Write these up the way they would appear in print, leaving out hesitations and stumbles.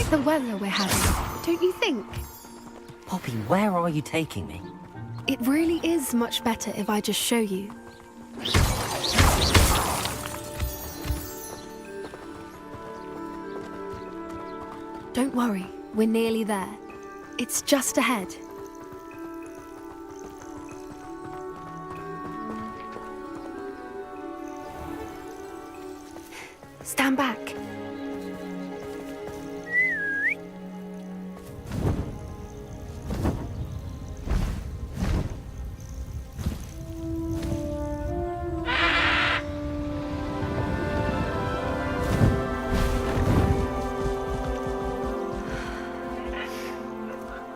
the weather we're having, don't you think? Poppy, where are you taking me? It really is much better if I just show you. Don't worry, we're nearly there. It's just ahead. Stand back.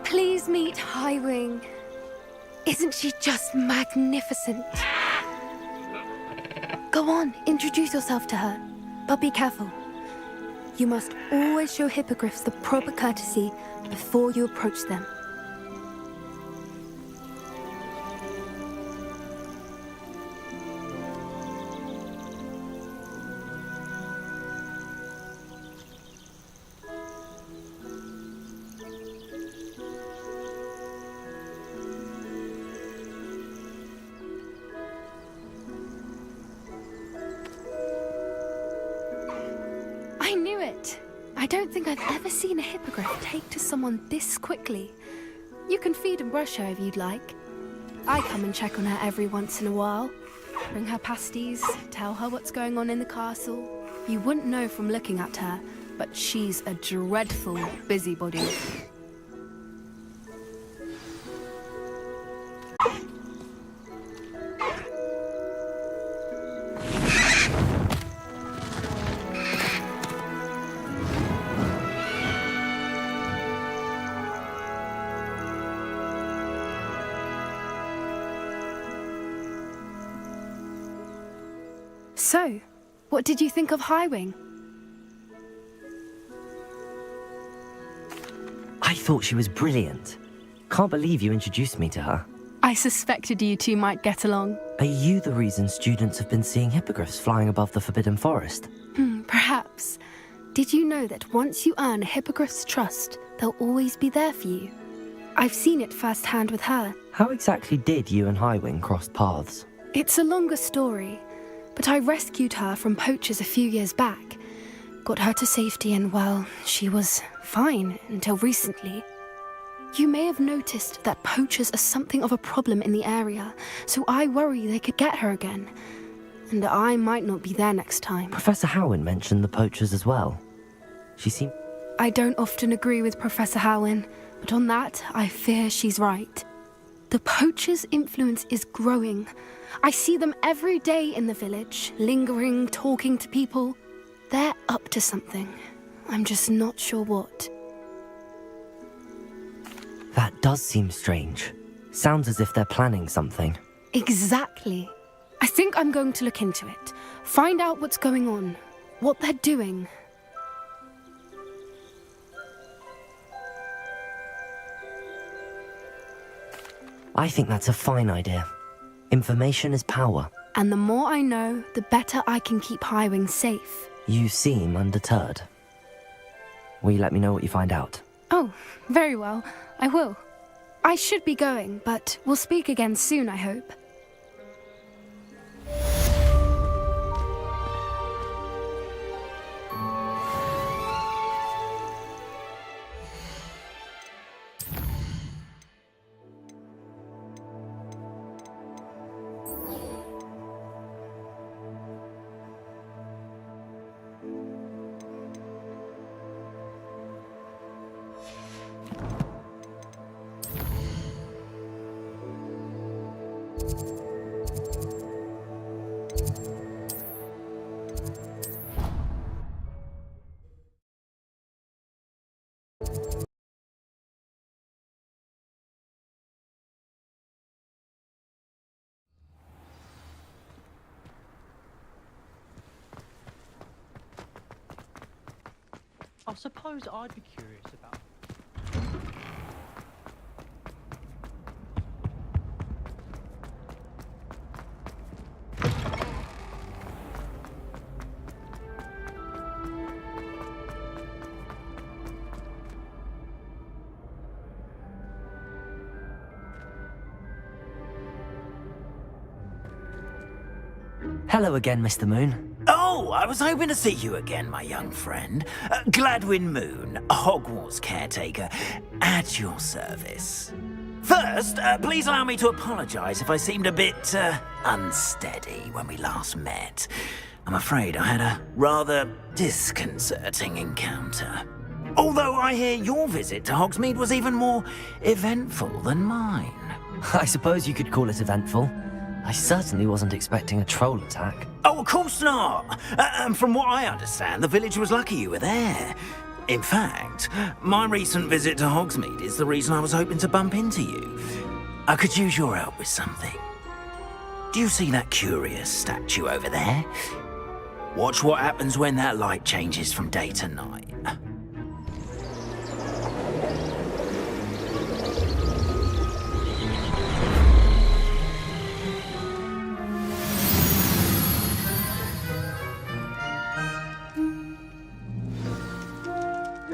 Please meet Highwing. Isn't she just magnificent? Go on, introduce yourself to her. But be careful. You must always show hippogriffs the proper courtesy before you approach them. I knew it! I don't think I've ever seen a hippogriff take to someone this quickly. You can feed and brush her if you'd like. I come and check on her every once in a while. Bring her pasties, tell her what's going on in the castle. You wouldn't know from looking at her, but she's a dreadful busybody. So, what did you think of Highwing? I thought she was brilliant. Can't believe you introduced me to her. I suspected you two might get along. Are you the reason students have been seeing hippogriffs flying above the Forbidden Forest? Perhaps. Did you know that once you earn a hippogriff's trust, they'll always be there for you? I've seen it firsthand with her. How exactly did you and Highwing cross paths? It's a longer story, but I rescued her from poachers a few years back. Got her to safety and, well, she was fine until recently. You may have noticed that poachers are something of a problem in the area, so I worry they could get her again. And I might not be there next time. Professor Howin mentioned the poachers as well. She seemed... I don't often agree with Professor Howin, but on that, I fear she's right. The poachers' influence is growing. I see them every day in the village, lingering, talking to people. They're up to something. I'm just not sure what. That does seem strange. Sounds as if they're planning something. Exactly. I think I'm going to look into it. Find out what's going on, what they're doing. I think that's a fine idea. Information is power. And the more I know, the better I can keep Highwing safe. You seem undeterred. Will you let me know what you find out? Oh, very well. I will. I should be going, but we'll speak again soon, I hope. I suppose I'd be curious about. Hello again, Mr. Moon. Oh, I was hoping to see you again, my young friend. Gladwin Moon, Hogwarts caretaker, at your service. First, please allow me to apologise if I seemed a bit, unsteady when we last met. I'm afraid I had a rather disconcerting encounter. Although I hear your visit to Hogsmeade was even more eventful than mine. I suppose you could call it eventful. I certainly wasn't expecting a troll attack. Oh, of course not. And from what I understand, the village was lucky you were there. In fact, my recent visit to Hogsmeade is the reason I was hoping to bump into you. I could use your help with something. Do you see that curious statue over there? Watch what happens when that light changes from day to night.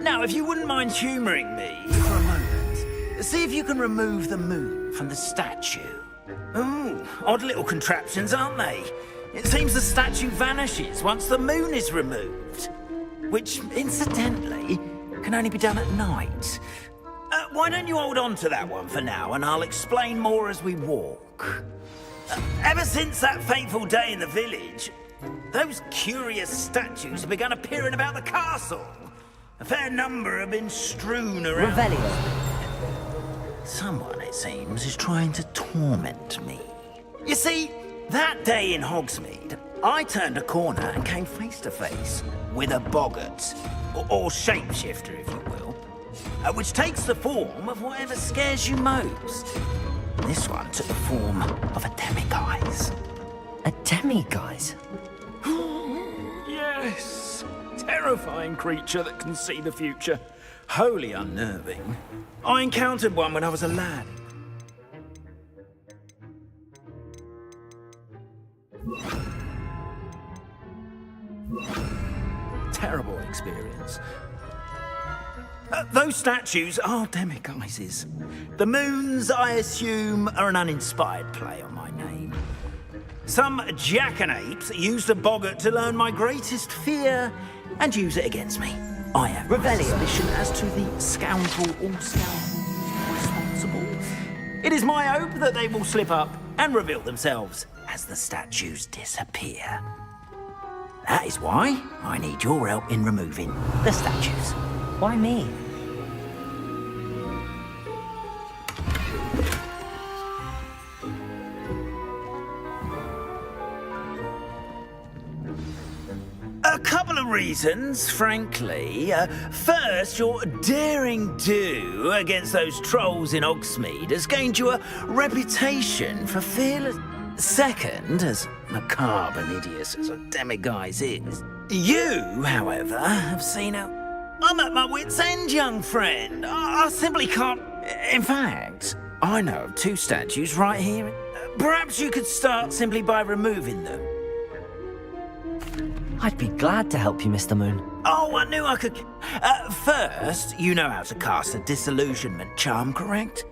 Now, if you wouldn't mind humouring me for a moment, see if you can remove the moon from the statue. Ooh, odd little contraptions, aren't they? It seems the statue vanishes once the moon is removed. Which, incidentally, can only be done at night. Why don't you hold on to that one for now, and I'll explain more as we walk. Ever since that fateful day in the village, those curious statues have begun appearing about the castle. A fair number have been strewn around. Revelio. Someone, it seems, is trying to torment me. You see, that day in Hogsmeade, I turned a corner and came face to face with a boggart, or shapeshifter, if you will, which takes the form of whatever scares you most. This one took the form of a demiguise. A demiguise? Yes. Terrifying creature that can see the future. Wholly unnerving. I encountered one when I was a lad. Terrible experience. Those statues are demiguises. The moons, I assume, are an uninspired play on my name. Some jackanapes used a boggart to learn my greatest fear and use it against me. I have my suspicion as to the scoundrel or scoundrels responsible. It is my hope that they will slip up and reveal themselves as the statues disappear. That is why I need your help in removing the statues. Why me? A couple of reasons, frankly. First, your daring do against those trolls in Hogsmeade has gained you a reputation for fearless. Second, as macabre and hideous as a demiguise is, you, however, have seen how... I'm at my wit's end, young friend. I simply can't... In fact, I know of two statues right here. Perhaps you could start simply by removing them. I'd be glad to help you, Mr. Moon. Oh, I knew I could... first, you know how to cast a disillusionment charm, correct?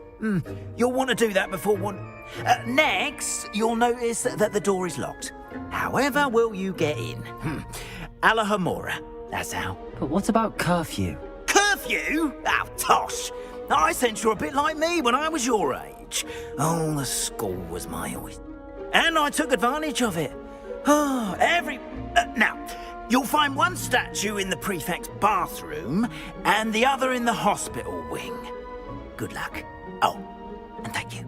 You'll want to do that before one... next, you'll notice that the door is locked. However will you get in? Alahomora, that's how. But what about curfew? Curfew? Oh, tosh. I sense you're a bit like me when I was your age. Oh, the school was my oyster. And I took advantage of it. Oh, now, you'll find one statue in the prefect's bathroom and the other in the hospital wing. Good luck. Oh, and thank you.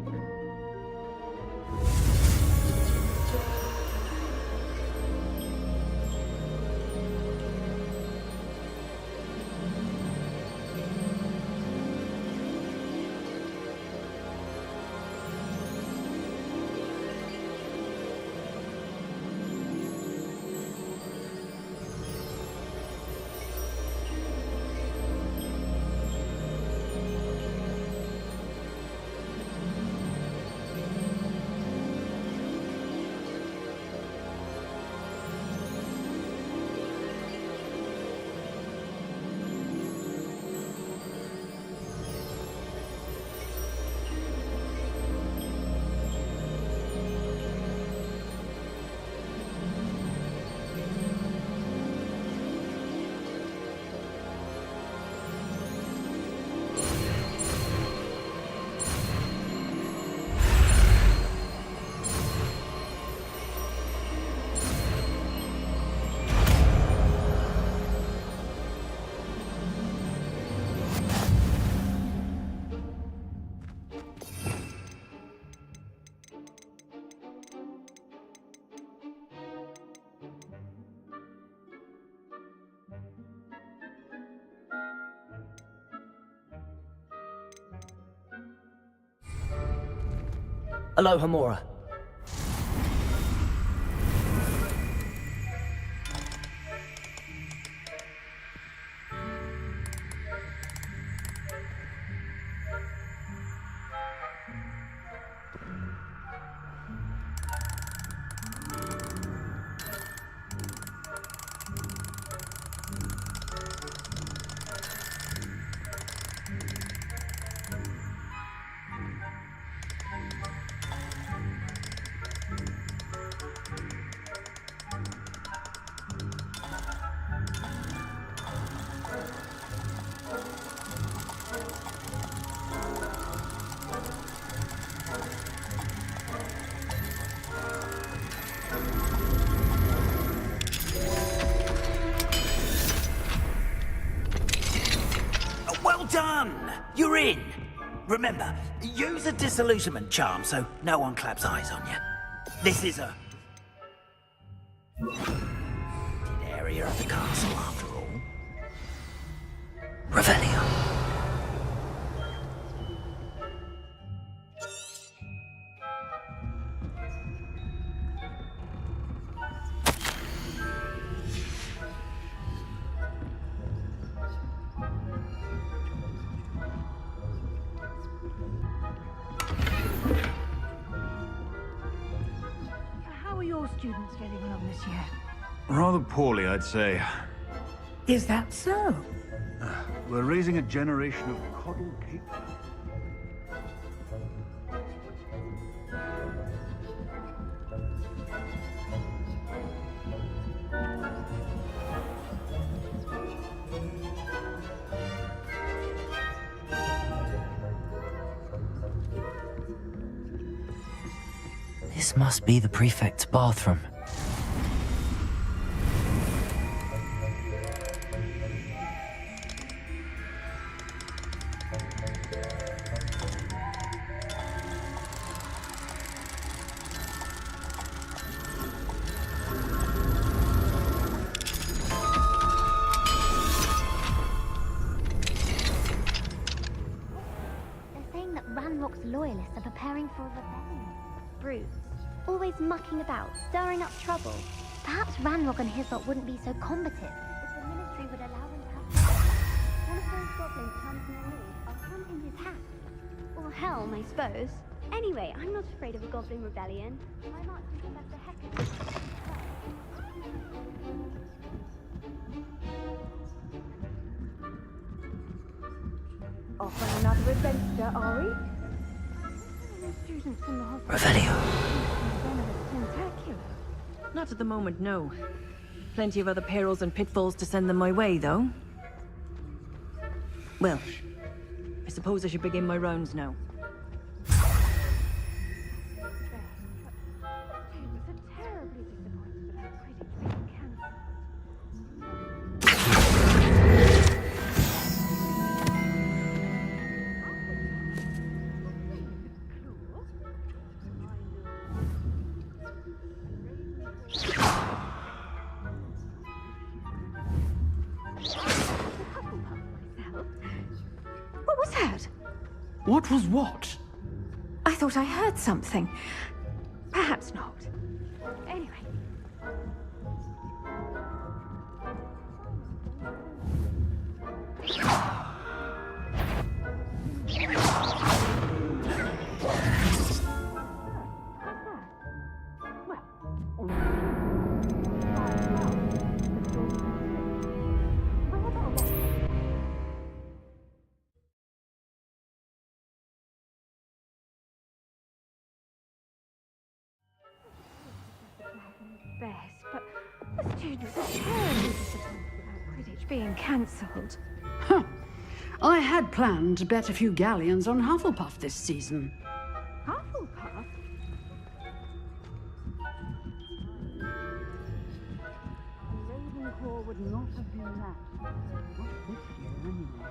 Aloha Mora. Well done! You're in! Remember, use a disillusionment charm so no one claps eyes on you. This is a area of the castle, after all. Revelio. How are your students getting along this year? Rather poorly, I'd say. Is that so? We're raising a generation of coddle cake. This must be the prefect's bathroom. They're saying that Ranrock's loyalists are preparing for a rebellion. Brutes, always mucking about, stirring up trouble. Perhaps Ranrock and his lot wouldn't be so combative if the ministry would allow them to have... One of those goblins comes near me, I'll hunt in his hat. Or helm, I suppose. Anyway, I'm not afraid of a goblin rebellion. My mark is Professor Hecken. Off on another adventure, are we? Students in the hospital. Revelio. Tentacular. Not at the moment, no. Plenty of other perils and pitfalls to send them my way, though. Well, I suppose I should begin my rounds now. Students are terribly disappointed about Quidditch being cancelled. What was that? What was what? I thought I heard something. Perhaps not. Anyway. Best, but the students are terribly disappointed about Quidditch being cancelled. Huh. I had planned to bet a few galleons on Hufflepuff this season. Hufflepuff? Ravenclaw would not have been that. Not this year, anyway.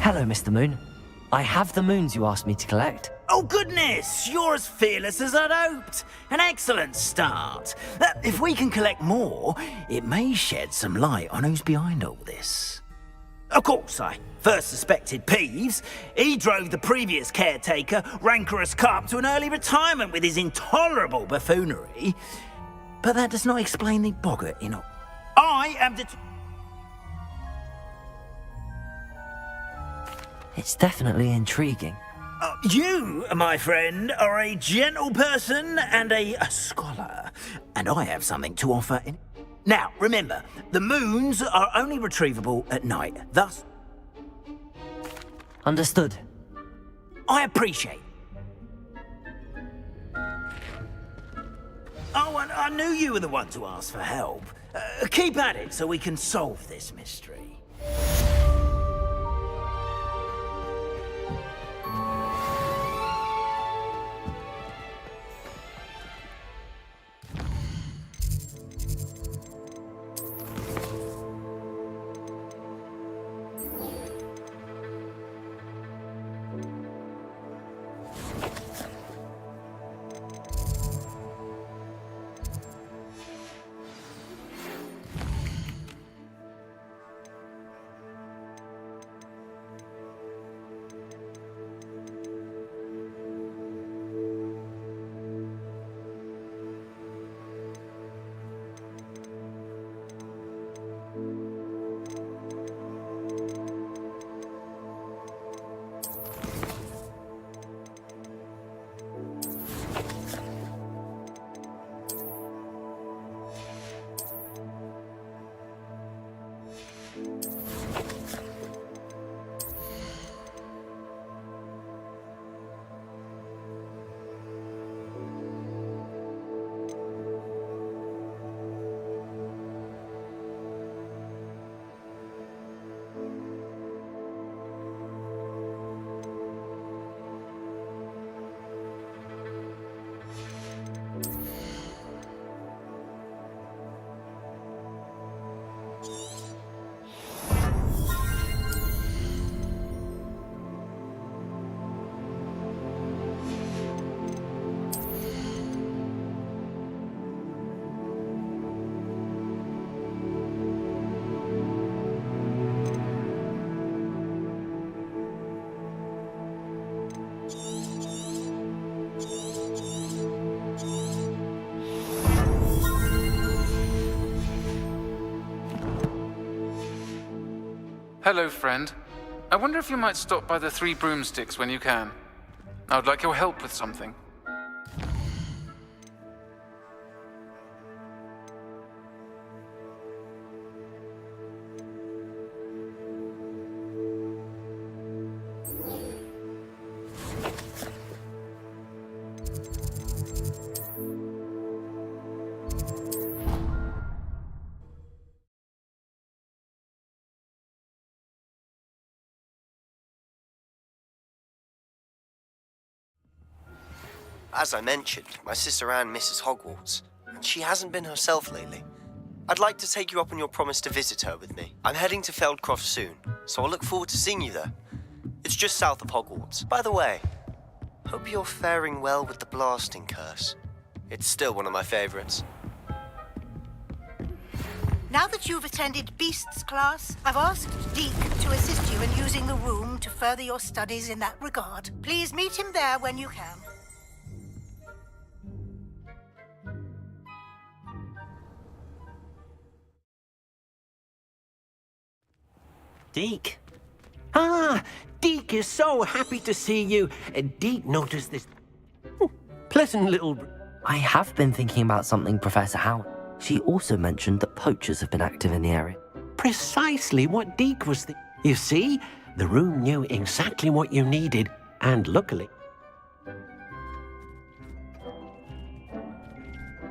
Hello, Mr. Moon. I have the moons you asked me to collect. Oh, goodness! You're as fearless as I'd hoped. An excellent start. If we can collect more, it may shed some light on who's behind all this. Of course, I first suspected Peeves. He drove the previous caretaker, Rancorous Carp, to an early retirement with his intolerable buffoonery. But that does not explain the boggart, I am It's definitely intriguing. You, my friend, are a gentle person and a scholar, and I have something to offer. Now, remember, the moons are only retrievable at night, thus... Understood. I appreciate. Oh, and I knew you were the one to ask for help. Keep at it so we can solve this mystery. Hello, friend. I wonder if you might stop by the Three Broomsticks when you can. I would like your help with something. As I mentioned, my sister Anne misses Hogwarts, and she hasn't been herself lately. I'd like to take you up on your promise to visit her with me. I'm heading to Feldcroft soon, so I'll look forward to seeing you there. It's just south of Hogwarts. By the way, hope you're faring well with the blasting curse. It's still one of my favorites. Now that you've attended Beasts class, I've asked Deke to assist you in using the room to further your studies in that regard. Please meet him there when you can. Deke? Ah, Deke is so happy to see you. Deke noticed this pleasant little... I have been thinking about something, Professor Howard. She also mentioned that poachers have been active in the area. Precisely what Deke was thinking. You see, the room knew exactly what you needed, and luckily...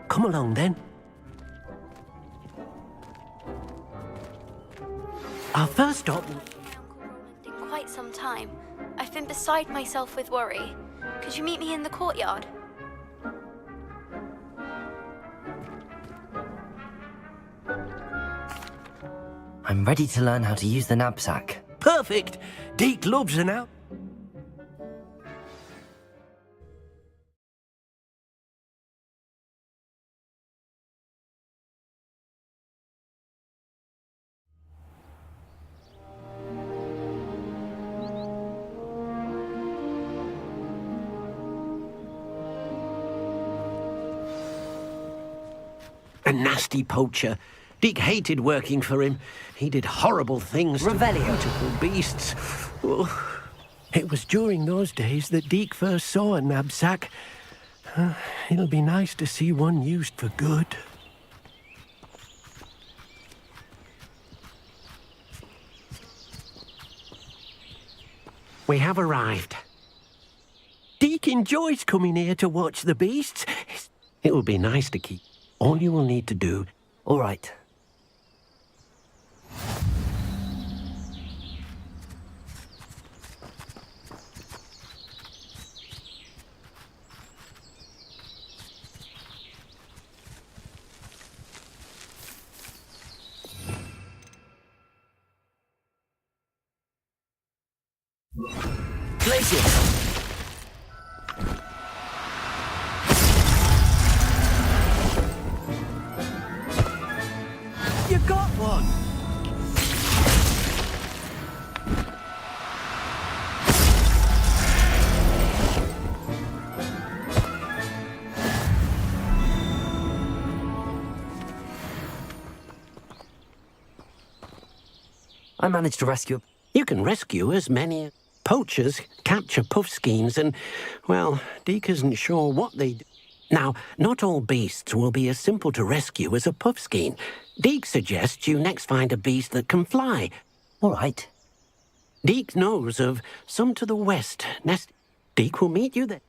Come along, then. Our first stop... In quite some time. I've been beside myself with worry. Could you meet me in the courtyard? I'm ready to learn how to use the knapsack. Perfect! Deke loves an out. A nasty poacher. Deke hated working for him. He did horrible things to beautiful beasts. Oh, it was during those days that Deke first saw a knapsack. It'll be nice to see one used for good. We have arrived. Deke enjoys coming here to watch the beasts. It will be nice to keep. All you will need to do... All right. Glacier! You got one! I managed to rescue... You can rescue as many... Poachers capture puffskeins and, well, Deke isn't sure what they do. Now, not all beasts will be as simple to rescue as a puffskein. Deke suggests you next find a beast that can fly. All right. Deke knows of some to the west. Deke will meet you there.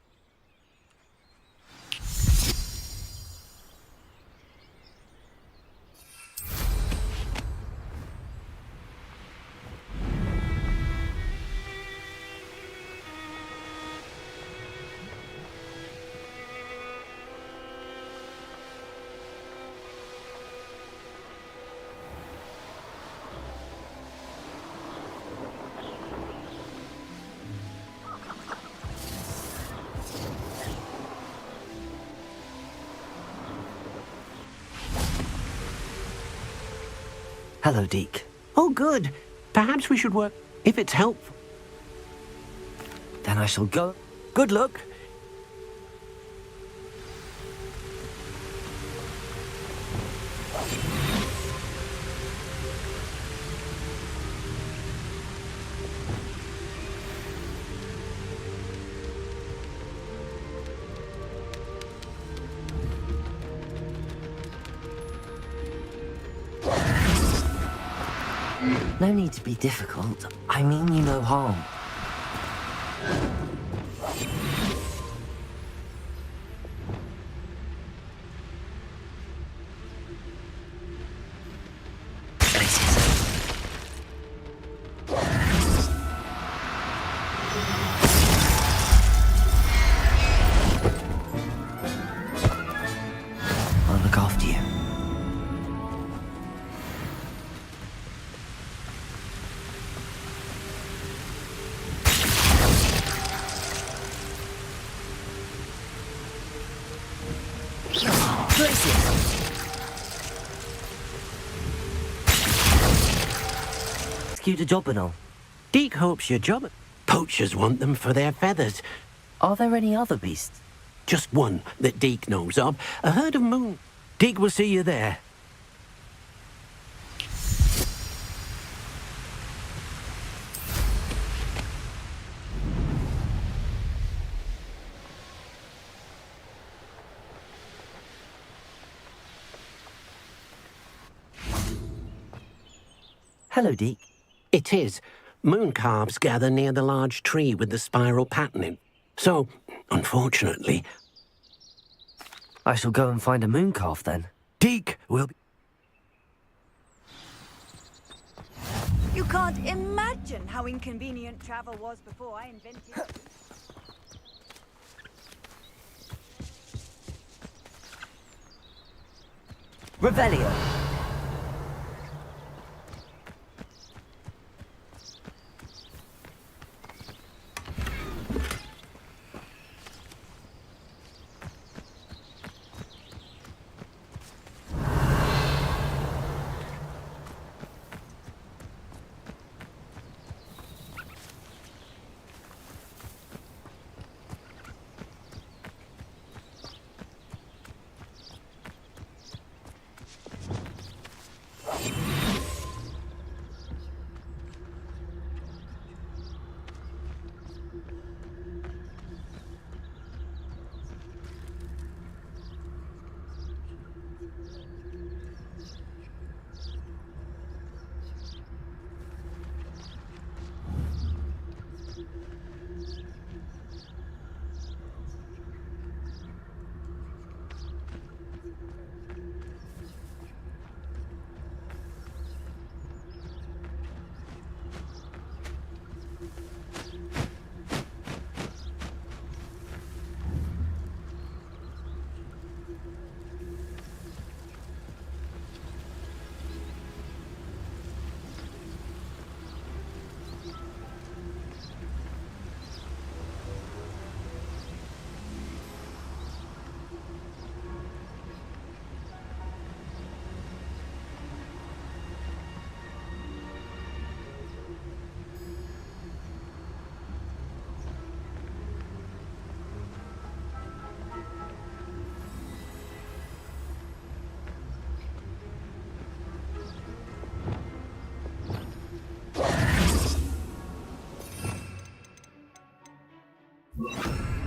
Hello, Deke. Oh, good. Perhaps we should work if it's helpful. Then I shall go. Good luck. No need to be difficult. I mean you no harm. I'll look after you. Execute a job and all. Deke hopes your job. Poachers want them for their feathers. Are there any other beasts? Just one that Deke knows of. A herd of moon. Deke will see you there. Hello, Deke. It is. Moon calves gather near the large tree with the spiral patterning. So, unfortunately... I shall go and find a moon calf then. Deke will be... You can't imagine how inconvenient travel was before I invented it. Revelio.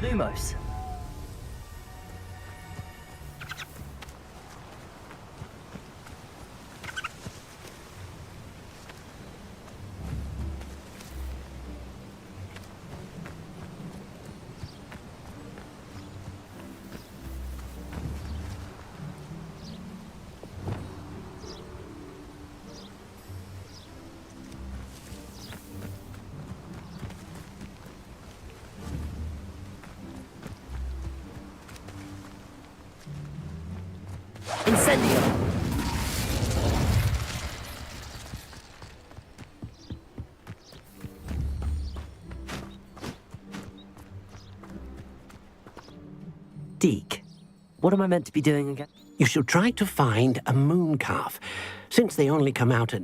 Lumos. Incendio! Deke, what am I meant to be doing again? You should try to find a moon calf, since they only come out at...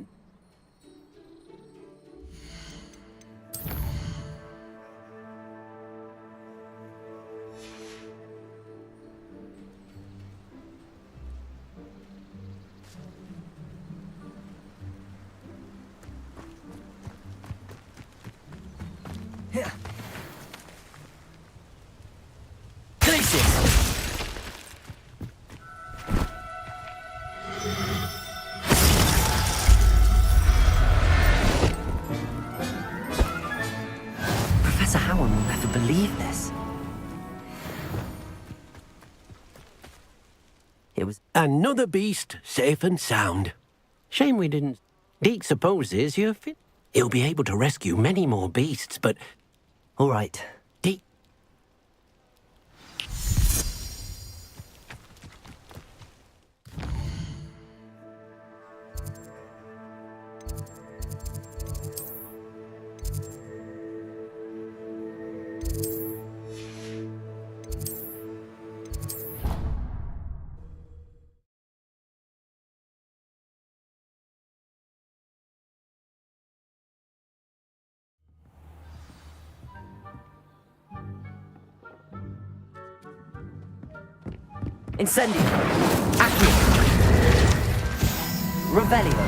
Professor Howard will never believe this. It was... Another beast, safe and sound. Shame we didn't... Deke supposes you're fit. He'll be able to rescue many more beasts, but... All right. Deke... Incendio! Accio! Revelio!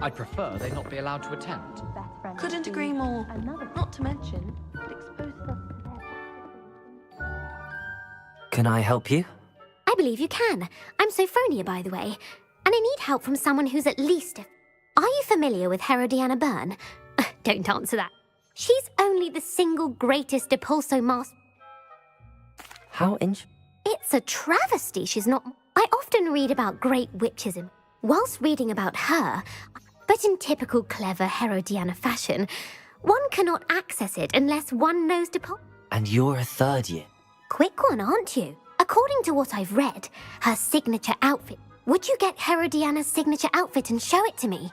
I'd prefer they not be allowed to attend. Couldn't agree more. Not to mention, it exposes us to Can I help you? I believe you can. I'm Sophronia, by the way, and I need help from someone who's at least... Are you familiar with Herodiana Byrne? Don't answer that. She's only the single greatest Depulso master... How It's a travesty she's not... I often read about great witches in... Whilst reading about her, but in typical clever Herodiana fashion, one cannot access it unless one knows Depulso. And you're a third year. Quick one, aren't you? According to what I've read, her signature outfit... Would you get Herodiana's signature outfit and show it to me?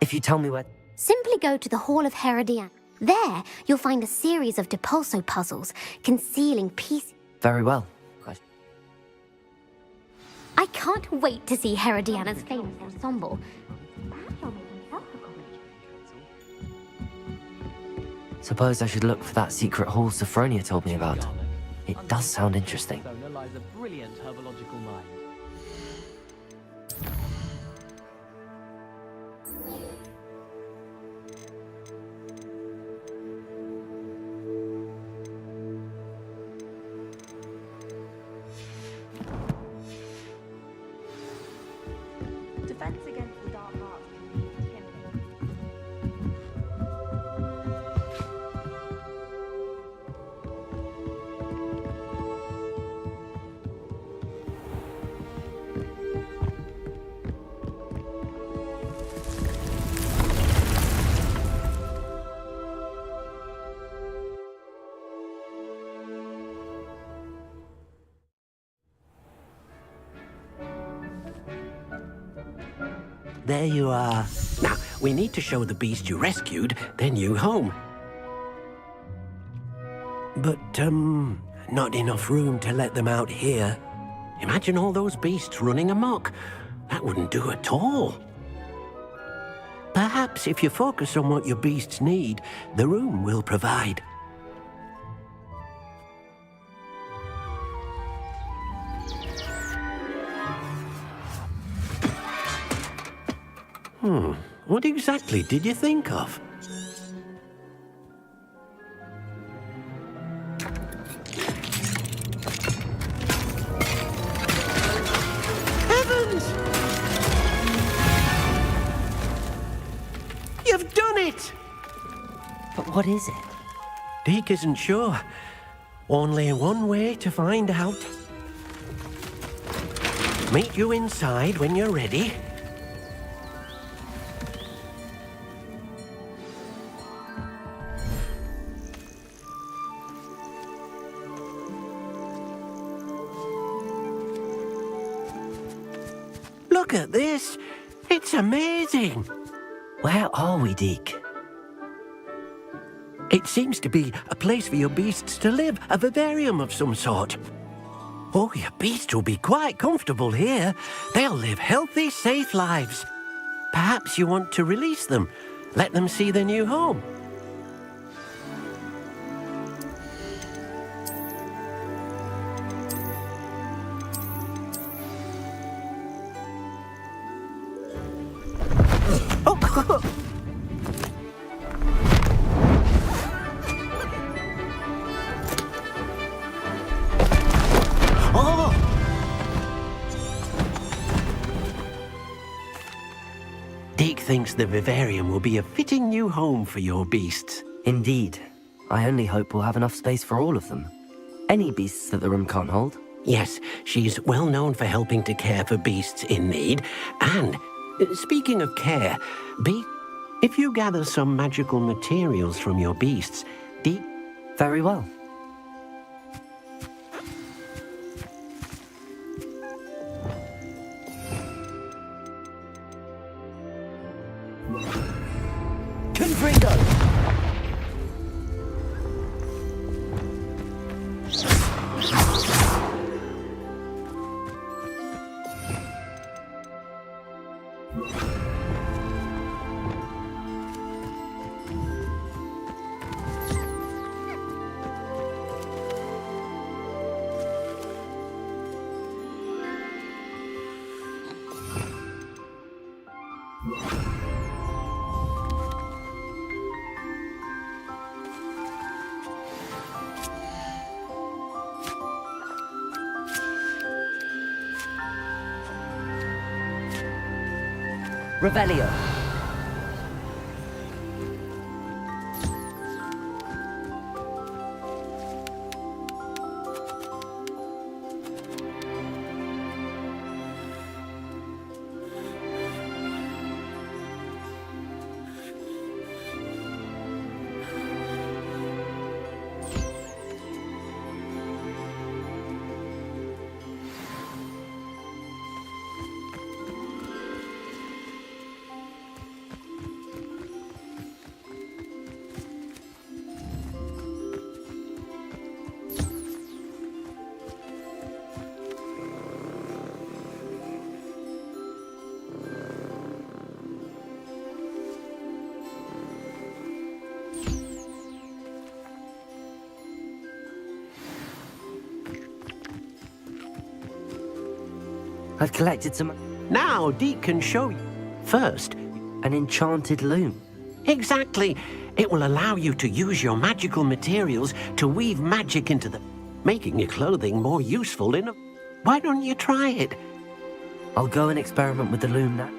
If you tell me where... Simply go to the Hall of Herodiana. There, you'll find a series of Depulso puzzles concealing pieces... Very well. I can't wait to see Herodiana's famous ensemble. Perhaps I'll make myself a college. Suppose I should look for that secret hall Sophronia told me about. It does sound interesting. Persona lies a brilliant herbological mind. Defense against the dark arts can be intimidating. There you are. Now, we need to show the beast you rescued their new home. But, not enough room to let them out here. Imagine all those beasts running amok. That wouldn't do at all. Perhaps if you focus on what your beasts need, the room will provide. What exactly did you think of? Heavens! You've done it! But what is it? Deke isn't sure. Only one way to find out. Meet you inside when you're ready. Look at this! It's amazing! Where are we, Deke? It seems to be a place for your beasts to live, a vivarium of some sort. Oh, your beasts will be quite comfortable here. They'll live healthy, safe lives. Perhaps you want to release them, let them see their new home. Deke thinks the vivarium will be a fitting new home for your beasts. Indeed. I only hope we'll have enough space for all of them. Any beasts that the room can't hold? Yes, she's well known for helping to care for beasts in need. And, speaking of care, if you gather some magical materials from your beasts, Deke... Very well. Confringo! Revelio. I've collected some... Now Deke can show you. First, an enchanted loom. Exactly. It will allow you to use your magical materials to weave magic into them, making your clothing more useful in a... Why don't you try it? I'll go and experiment with the loom now.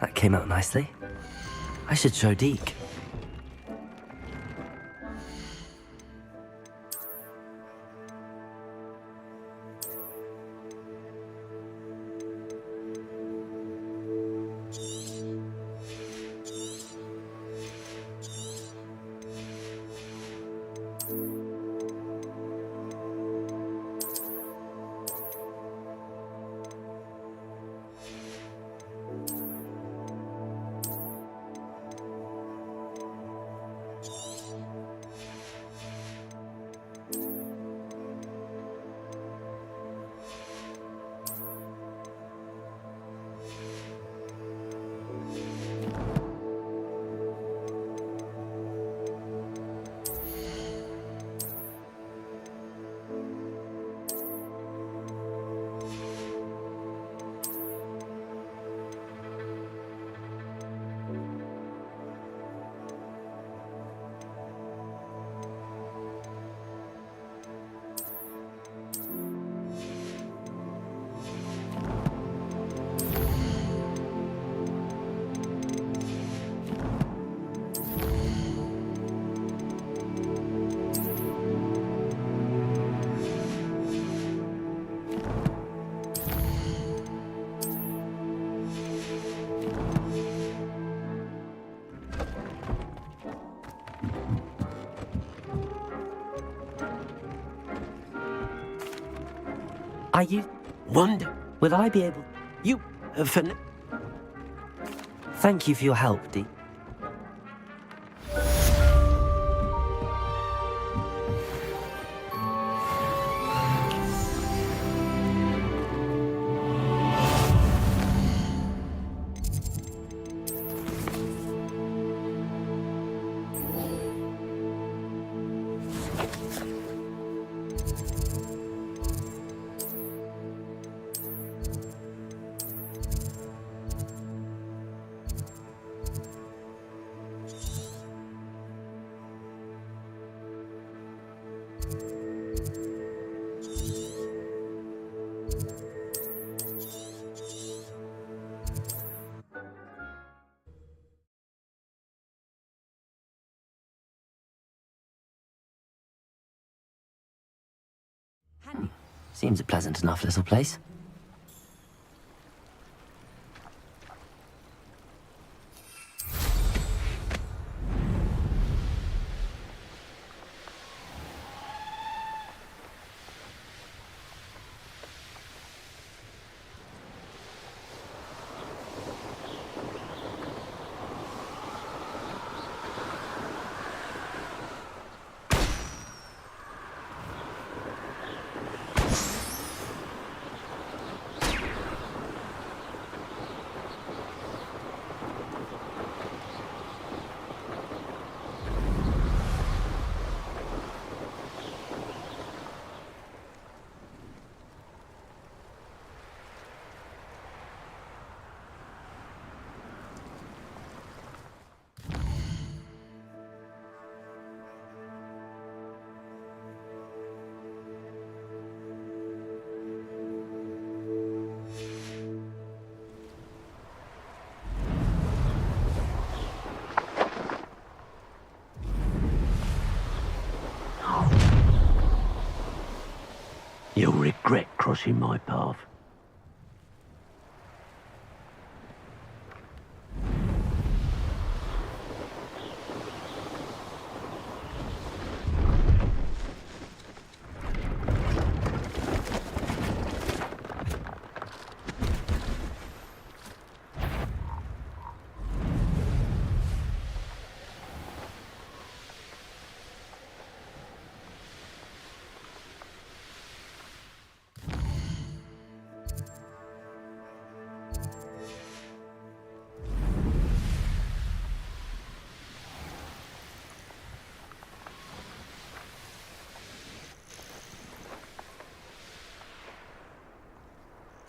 That came out nicely. I should show Deke. Are you... Wonder. Will I be able... You... Thank you for your help, Deke. Seems a pleasant enough little place. regret crossing my path.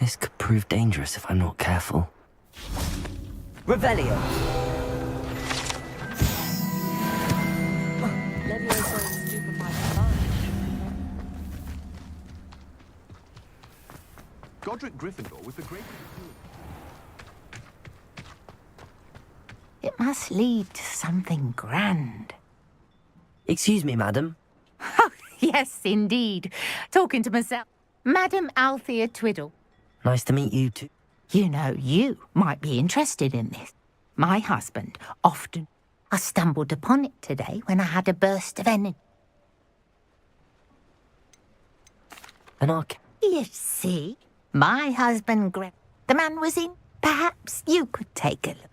This could prove dangerous if I'm not careful. Revelio! Godric Gryffindor was the great... It must lead to something grand. Excuse me, madam. Oh, yes, indeed. Talking to myself. Madam Althea Twiddle. Nice to meet you too. You know, you might be interested in this. My husband often... I stumbled upon it today when I had a burst of energy. An arc... You see? My husband, the man was in. Perhaps you could take a look.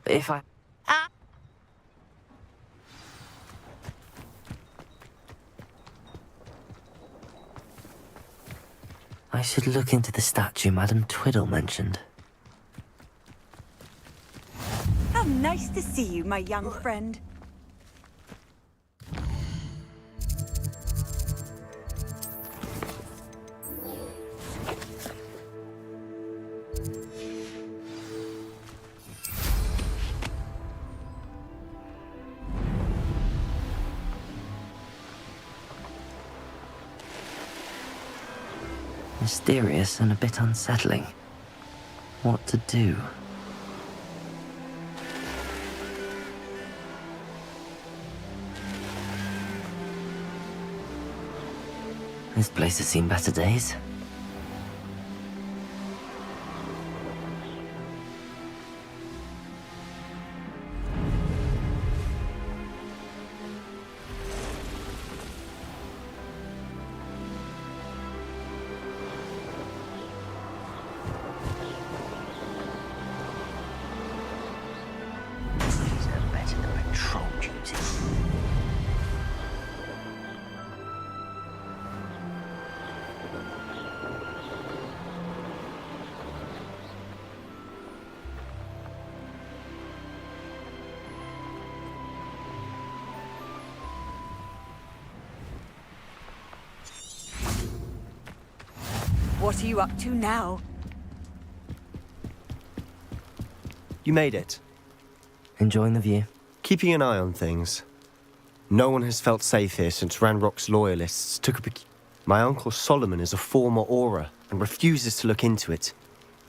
If I... I should look into the statue Madam Twiddle mentioned. How nice to see you, my young friend. Mysterious and a bit unsettling. What to do? This place has seen better days. What are you up to now? You made it. Enjoying the view. Keeping an eye on things. No one has felt safe here since Ranrock's loyalists took a... My uncle Solomon is a former Auror and refuses to look into it,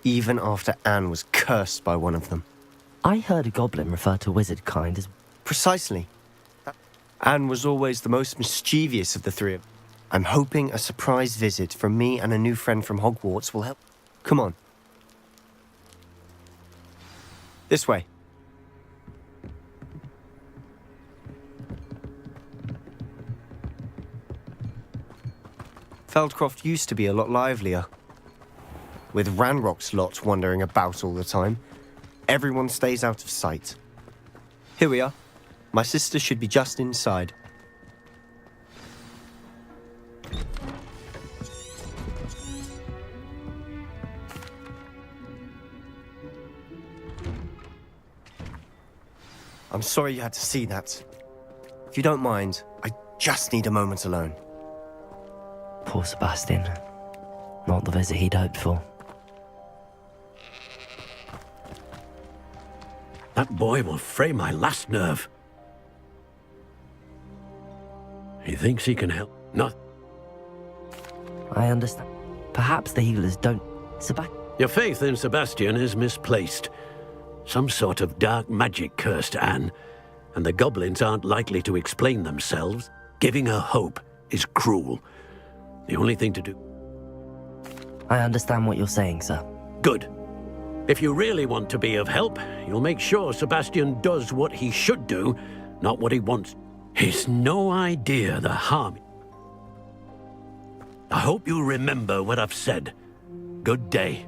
even after Anne was cursed by one of them. I heard a goblin refer to wizard kind as... Precisely. Anne was always the most mischievous of the three of them. I'm hoping a surprise visit from me and a new friend from Hogwarts will help. Come on. This way. Feldcroft used to be a lot livelier. With Ranrock's lot wandering about all the time, everyone stays out of sight. Here we are. My sister should be just inside. I'm sorry you had to see that. If you don't mind, I just need a moment alone. Poor Sebastian. Not the visit he'd hoped for. That boy will fray my last nerve. He thinks he can help. Not. I understand. Perhaps the healers don't... Your faith in Sebastian is misplaced. Some sort of dark magic cursed Anne, and the goblins aren't likely to explain themselves. Giving her hope is cruel. The only thing to do. I understand what you're saying, sir. Good. If you really want to be of help, you'll make sure Sebastian does what he should do, not what he wants. He's no idea the harm. I hope you remember what I've said. Good day.